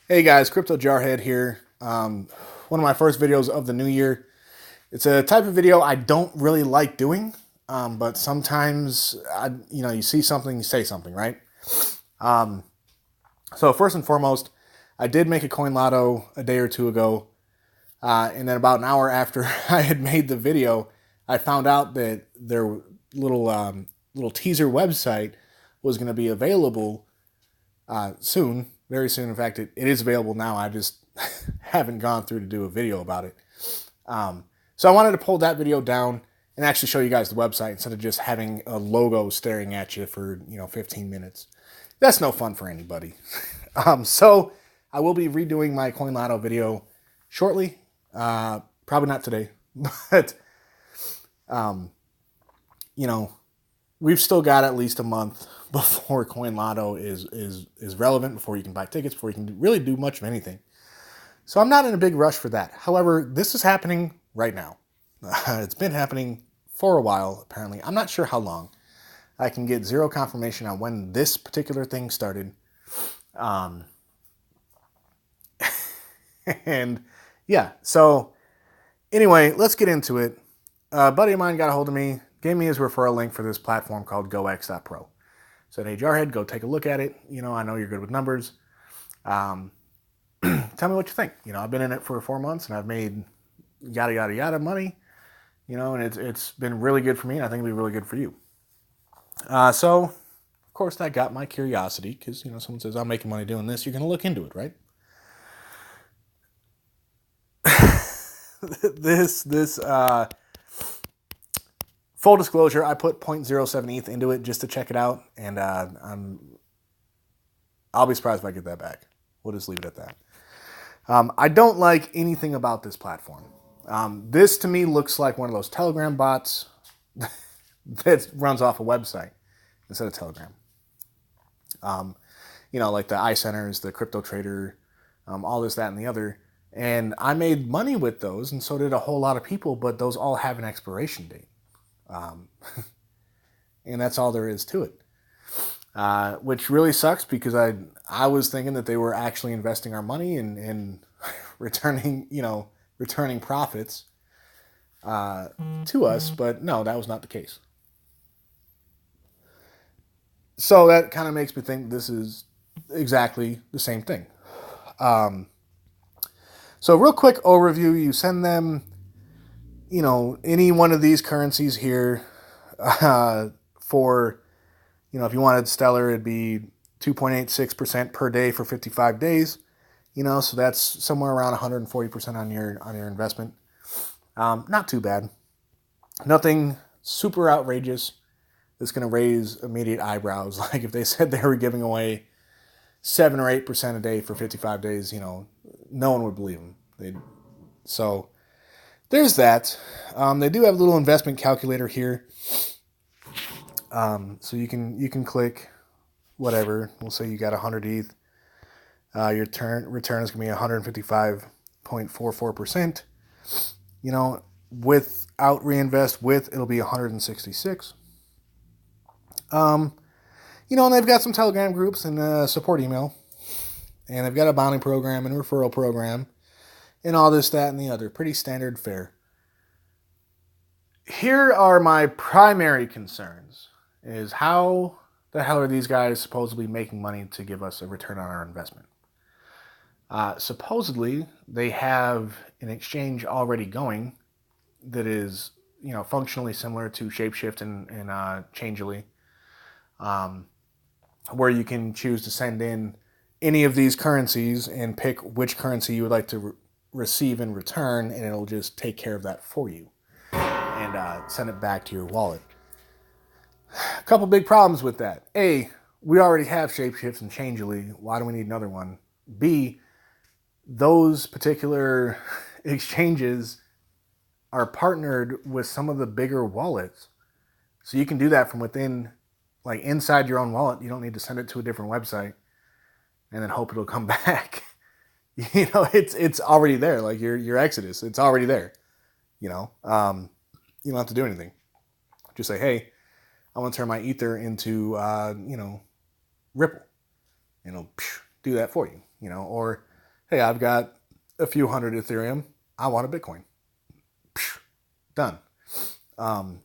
Hey guys, Crypto Jarhead here. One of my first videos of the new year. It's a type of video I don't really like doing, but sometimes you see something, you say something, right? Um, so first and foremost, I did make a coin lotto a day or two ago, and then about an hour after I had made the video, I found out that their little teaser website was going to be available soon, very soon. In fact, it is available now. I just haven't gone through to do a video about it. So I wanted to pull that video down and actually show you guys the website instead of just having a logo staring at you for 15 minutes. That's no fun for anybody. So I will be redoing my Coin Lotto video shortly. Probably not today, but um, you know, we've still got at least a month before Coin Lotto is relevant, before you can buy tickets, before you can really do much of anything. So I'm not in a big rush for that. However, this is happening right now. It's been happening for a while, apparently. I'm not sure how long. I can get zero confirmation on when this particular thing started. Um, and yeah, so anyway, let's get into it. A buddy of mine got a hold of me, gave me his referral link for this platform called Goex.pro. Said, hey, Jarhead, go take a look at it. I know you're good with numbers. Tell me what you think. I've been in it for 4 months and I've made yada, yada, yada money, and it's been really good for me, and I think it'll be really good for you. So, of course, that got my curiosity because, someone says, I'm making money doing this, you're going to look into it, right? this full disclosure, I put 0.07 ETH into it just to check it out, and I'll be surprised if I get that back. We'll just leave it at that. I don't like anything about this platform. This to me looks like one of those Telegram bots that runs off a website instead of Telegram. Like the iCenters, the Crypto Trader, all this, that, and the other. And I made money with those, and so did a whole lot of people, but those all have an expiration date. And that's all there is to it. Which really sucks because I was thinking that they were actually investing our money and returning profits to us, but no, that was not the case. So that kind of makes me think this is exactly the same thing. So real quick overview, you send them, any one of these currencies here for, if you wanted Stellar, it'd be 2.86% per day for 55 days. So that's somewhere around 140% on your investment. Not too bad. Nothing super outrageous that's going to raise immediate eyebrows. Like if they said they were giving away 7 or 8% a day for 55 days, no one would believe them. So there's that. They do have a little investment calculator here. So you can click whatever. We'll say you got 100 ETH. Your return is going to be 155.44%. Without reinvest, it'll be 166. And they've got some Telegram groups and a support email. And they've got a bounty program and referral program and all this, that, and the other. Pretty standard fare. Here are my primary concerns, is how the hell are these guys supposedly making money to give us a return on our investment? Supposedly, they have an exchange already going that is, functionally similar to Shapeshift and Changelly, where you can choose to send in any of these currencies and pick which currency you would like to receive in return, and it'll just take care of that for you and send it back to your wallet. A couple big problems with that. A, we already have Shapeshift and Changelly. Why do we need another one? B, those particular exchanges are partnered with some of the bigger wallets. So you can do that from within, like inside your own wallet. You don't need to send it to a different website and then hope it'll come back. It's already there. Like your Exodus, it's already there. You don't have to do anything. Just say, hey, I want to turn my Ether into, Ripple. And it'll do that for you, or Hey, I've got a few hundred Ethereum. I want a Bitcoin. Psh, done. Um,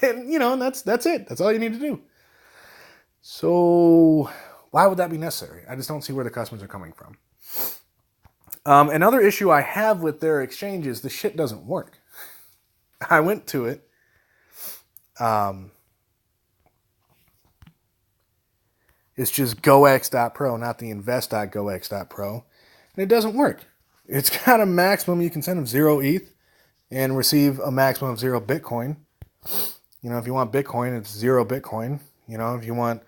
and and that's it. That's all you need to do. So why would that be necessary? I just don't see where the customers are coming from. Another issue I have with their exchange is the shit doesn't work. I went to it. It's just goex.pro, not the invest.goex.pro. And it doesn't work. It's got a maximum you can send of 0 ETH and receive a maximum of 0 Bitcoin. If you want Bitcoin, it's 0 Bitcoin. If you want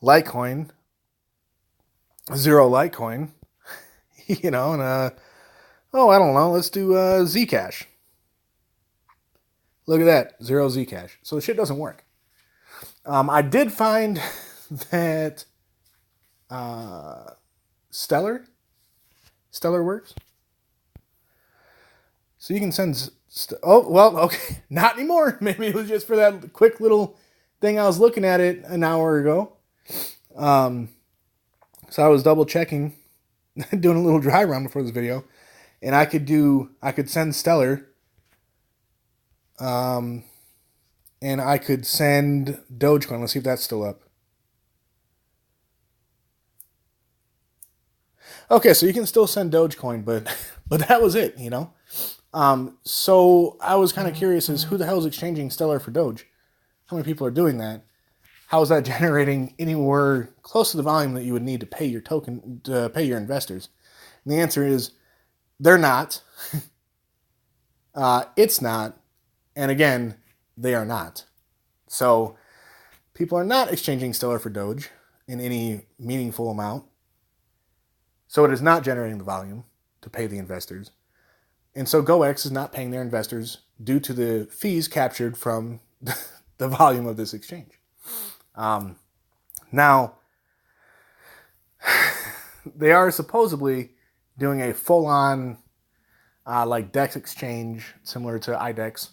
Litecoin, 0 Litecoin. And I don't know, let's do Zcash. Look at that, 0 Zcash. So the shit doesn't work. I did find that Stellar works. So you can send. Okay, not anymore. Maybe it was just for that quick little thing I was looking at it an hour ago. So I was double checking, doing a little dry run before this video, and I could send Stellar. And I could send Dogecoin. Let's see if that's still up. Okay, so you can still send Dogecoin, but that was it, So I was kind of curious as who the hell is exchanging Stellar for Doge? How many people are doing that? How is that generating anywhere close to the volume that you would need to pay your token, to pay your investors? And the answer is they're not. It's not. And again, they are not. So people are not exchanging Stellar for Doge in any meaningful amount. So it is not generating the volume to pay the investors. And so Goex is not paying their investors due to the fees captured from the volume of this exchange. Now, they are supposedly doing a full-on like DEX exchange similar to IDEX.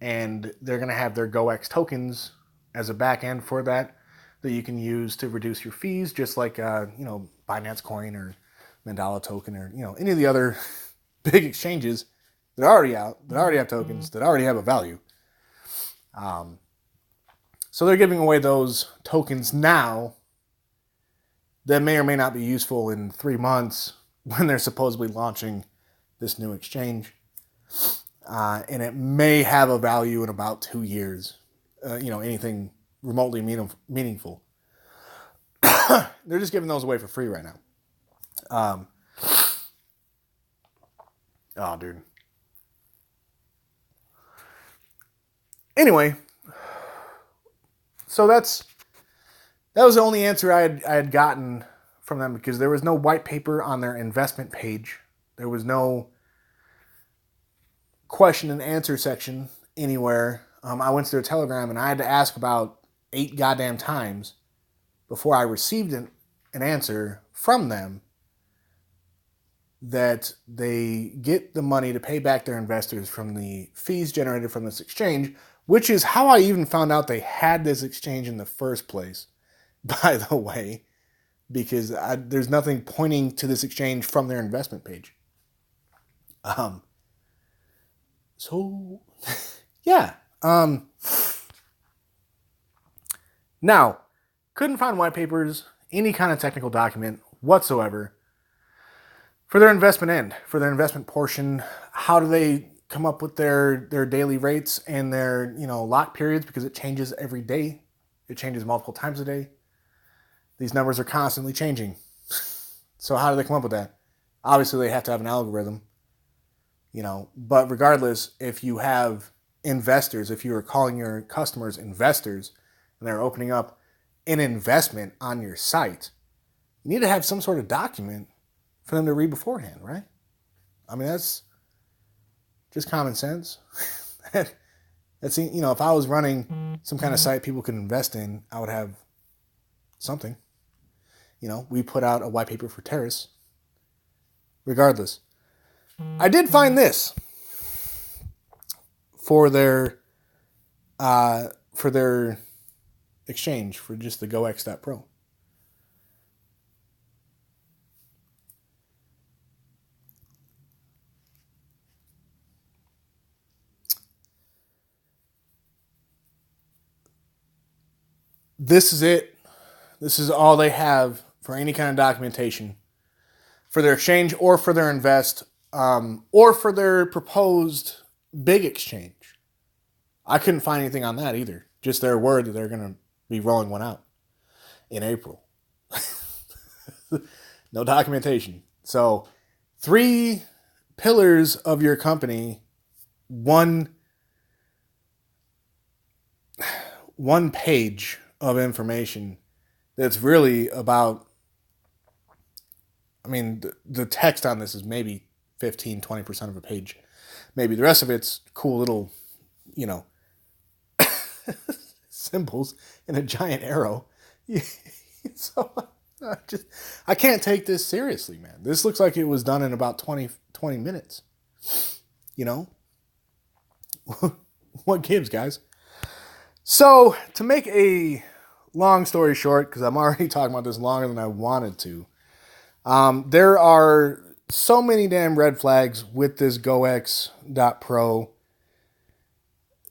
And they're going to have their Goex tokens as a back end for that you can use to reduce your fees, just like Binance Coin or Mandala token or any of the other big exchanges that are already out, that already have tokens, that already have a value. So they're giving away those tokens now that may or may not be useful in 3 months when they're supposedly launching this new exchange. And it may have a value in about 2 years. Anything remotely meaningful. They're just giving those away for free right now. Oh, dude. Anyway, so that was the only answer I had gotten from them, because there was no white paper on their investment page. There was no question and answer section anywhere. I went to their Telegram and I had to ask about 8 goddamn times before I received an answer from them that they get the money to pay back their investors from the fees generated from this exchange, which is how I even found out they had this exchange in the first place, by the way, because there's nothing pointing to this exchange from their investment page. So, yeah. Now, couldn't find white papers, any kind of technical document whatsoever for their investment end, for their investment portion. How do they come up with their daily rates and their lock periods? Because it changes every day. It changes multiple times a day. These numbers are constantly changing. So how do they come up with that? Obviously, they have to have an algorithm. But regardless, if you have investors, if you are calling your customers investors and they're opening up an investment on your site, you need to have some sort of document for them to read beforehand, right? I mean, that's just common sense. That's, if I was running some kind of site people could invest in, I would have something. We put out a white paper for Terrace. Regardless, I did find this for their exchange, for just the Goex.pro. This is it. This is all they have for any kind of documentation for their exchange or for their invest or for their proposed big exchange. I couldn't find anything on that either. Just their word that they're going to be rolling one out in April. No documentation. So 3 pillars of your company, one page of information that's really about, I mean, the text on this is maybe 15-20% of a page. Maybe the rest of it's cool little, symbols and a giant arrow. So I can't take this seriously, man. This looks like it was done in about 20 minutes. What gives, guys? So to make a long story short, because I'm already talking about this longer than I wanted to, there are so many damn red flags with this Goex.pro.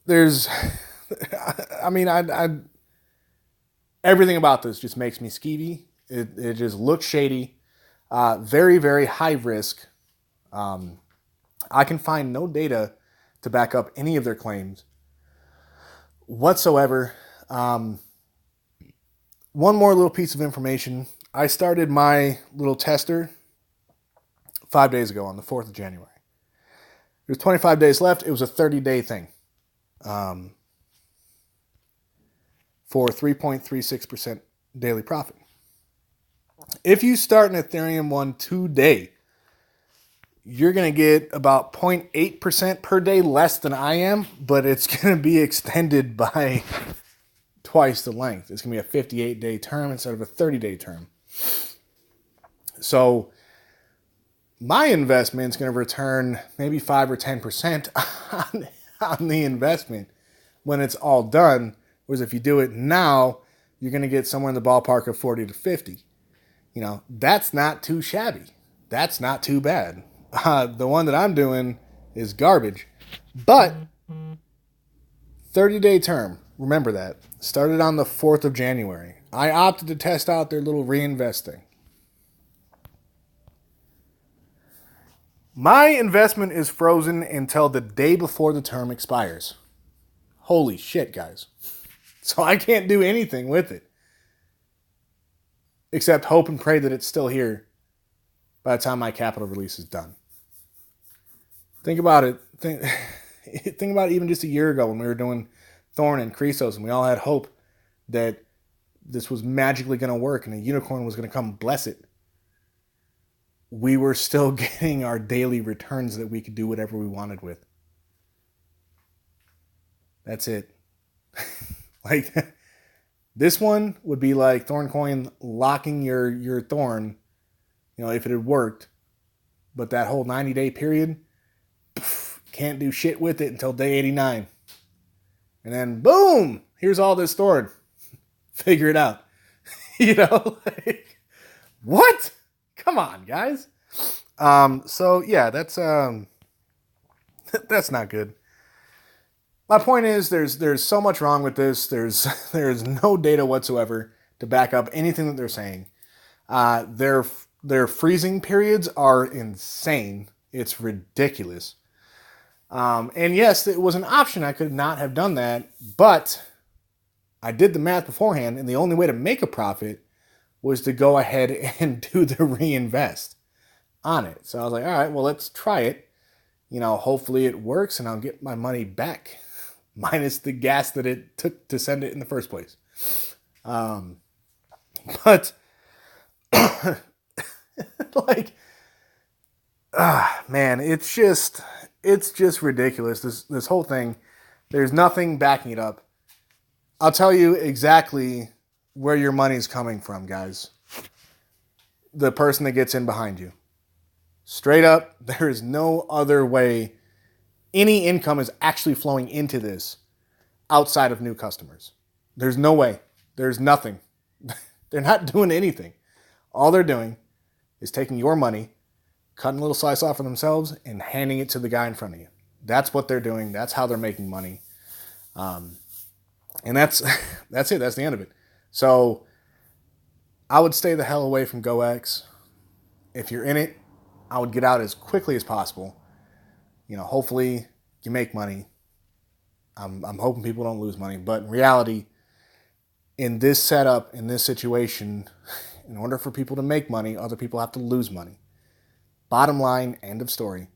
There's, everything about this just makes me skeevy. It just looks shady. Very, very high risk. I can find no data to back up any of their claims whatsoever. One more little piece of information. I started my little tester 5 days ago on the 4th of January. There's 25 days left. It was a 30-day thing. For 3.36% daily profit. If you start an Ethereum one today, you're going to get about 0.8% per day less than I am, but it's going to be extended by twice the length. It's going to be a 58-day term instead of a 30-day term. So my investment is going to return maybe 5 or 10% on the investment when it's all done. Whereas if you do it now, you're going to get somewhere in the ballpark of 40 to 50. That's not too shabby. That's not too bad. The one that I'm doing is garbage. But 30-day term, remember that. Started on the 4th of January. I opted to test out their little reinvest thing. My investment is frozen until the day before the term expires. Holy shit, guys. So I can't do anything with it. Except hope and pray that it's still here by the time my capital release is done. Think about it. Think about it even just a year ago when we were doing Thorn and Chrysos and we all had hope that this was magically going to work and a unicorn was going to come bless it. We were still getting our daily returns that we could do whatever we wanted with. That's it. Like, this one would be like Thorncoin locking your Thorn, if it had worked. But that whole 90-day period, can't do shit with it until day 89. And then, boom, here's all this Thorn. Figure it out. Like, what? Come on, guys. So, yeah, that's not good. My point is there's so much wrong with this. There's no data whatsoever to back up anything that they're saying. Their freezing periods are insane. It's ridiculous. And yes, it was an option. I could not have done that, but I did the math beforehand, and the only way to make a profit was to go ahead and do the reinvest on it. So I was like, all right, well, let's try it. Hopefully it works and I'll get my money back. Minus the gas that it took to send it in the first place. But like, man, it's just ridiculous. This whole thing, there's nothing backing it up. I'll tell you exactly where your money's coming from, guys. The person that gets in behind you. Straight up, there is no other way any income is actually flowing into this outside of new customers. There's no way. There's nothing. They're not doing anything. All they're doing is taking your money, cutting a little slice off for themselves, and handing it to the guy in front of you. That's what they're doing. That's how they're making money. And that's it. That's the end of it. So I would stay the hell away from Goex. If you're in it, I would get out as quickly as possible. Hopefully you make money. I'm hoping people don't lose money. But in reality, in this setup, in this situation, in order for people to make money, other people have to lose money. Bottom line, end of story.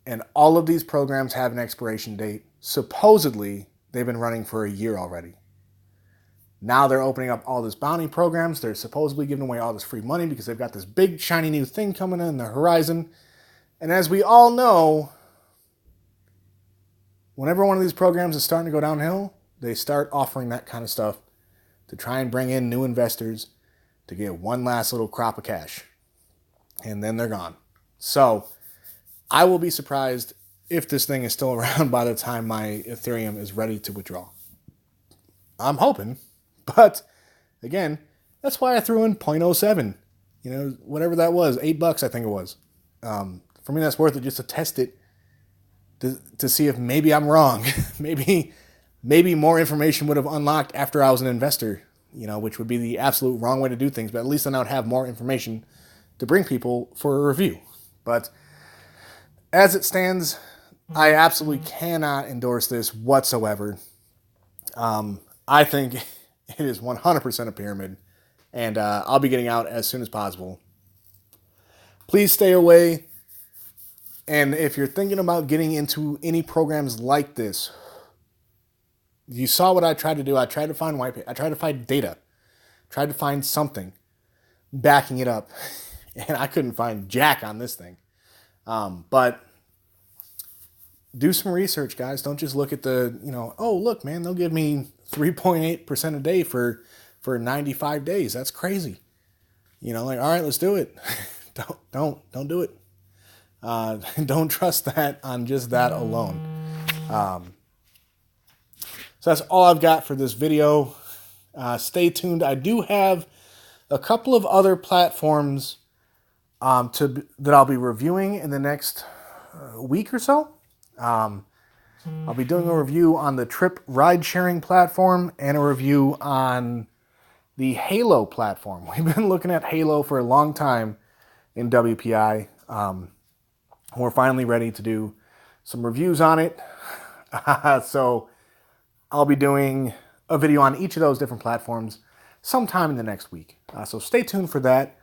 And all of these programs have an expiration date. Supposedly, they've been running for a year already. Now they're opening up all these bounty programs. They're supposedly giving away all this free money because they've got this big, shiny new thing coming in the horizon. And as we all know, whenever one of these programs is starting to go downhill, they start offering that kind of stuff to try and bring in new investors to get one last little crop of cash. And then they're gone. So I will be surprised if this thing is still around by the time my Ethereum is ready to withdraw. I'm hoping, but again, that's why I threw in 0.07. Whatever that was, $8 I think it was. For me, that's worth it just to test it, to see if maybe I'm wrong. maybe more information would have unlocked after I was an investor, which would be the absolute wrong way to do things. But at least then I would have more information to bring people for a review. But as it stands, I absolutely cannot endorse this whatsoever. I think it is 100% a pyramid, and I'll be getting out as soon as possible. Please stay away. And if you're thinking about getting into any programs like this, you saw what I tried to do. I tried to find white paper. I tried to find data. Tried to find something backing it up. And I couldn't find jack on this thing. But do some research, guys. Don't just look at the, oh, look, man, they'll give me 3.8% a day for 95 days. That's crazy. All right, let's do it. Don't do it. Don't trust that on just that alone. So that's all I've got for this video. Stay tuned. I do have a couple of other platforms that I'll be reviewing in the next week or so. I'll be doing a review on the Trip ride-sharing platform and a review on the Halo platform. We've been looking at Halo for a long time in WPI. We're finally ready to do some reviews on it. So I'll be doing a video on each of those different platforms sometime in the next week. So stay tuned for that.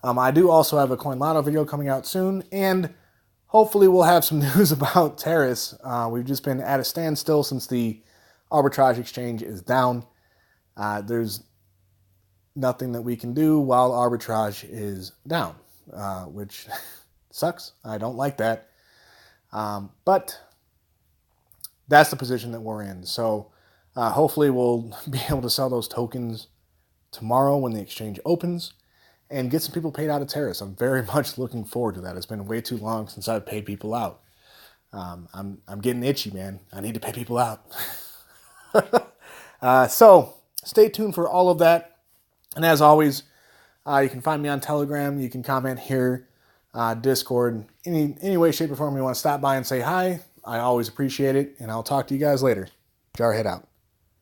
I do also have a Coin Lotto video coming out soon, and hopefully we'll have some news about Terrace. We've just been at a standstill since the arbitrage exchange is down. There's nothing that we can do while arbitrage is down, which sucks. I don't like that. But that's the position that we're in. So hopefully we'll be able to sell those tokens tomorrow when the exchange opens and get some people paid out of Terrace. I'm very much looking forward to that. It's been way too long since I've paid people out. I'm getting itchy, man. I need to pay people out. So stay tuned for all of that. And as always, you can find me on Telegram. You can comment here, Discord, any way, shape, or form you want to stop by and say hi. I always appreciate it. And I'll talk to you guys later. Jarhead out.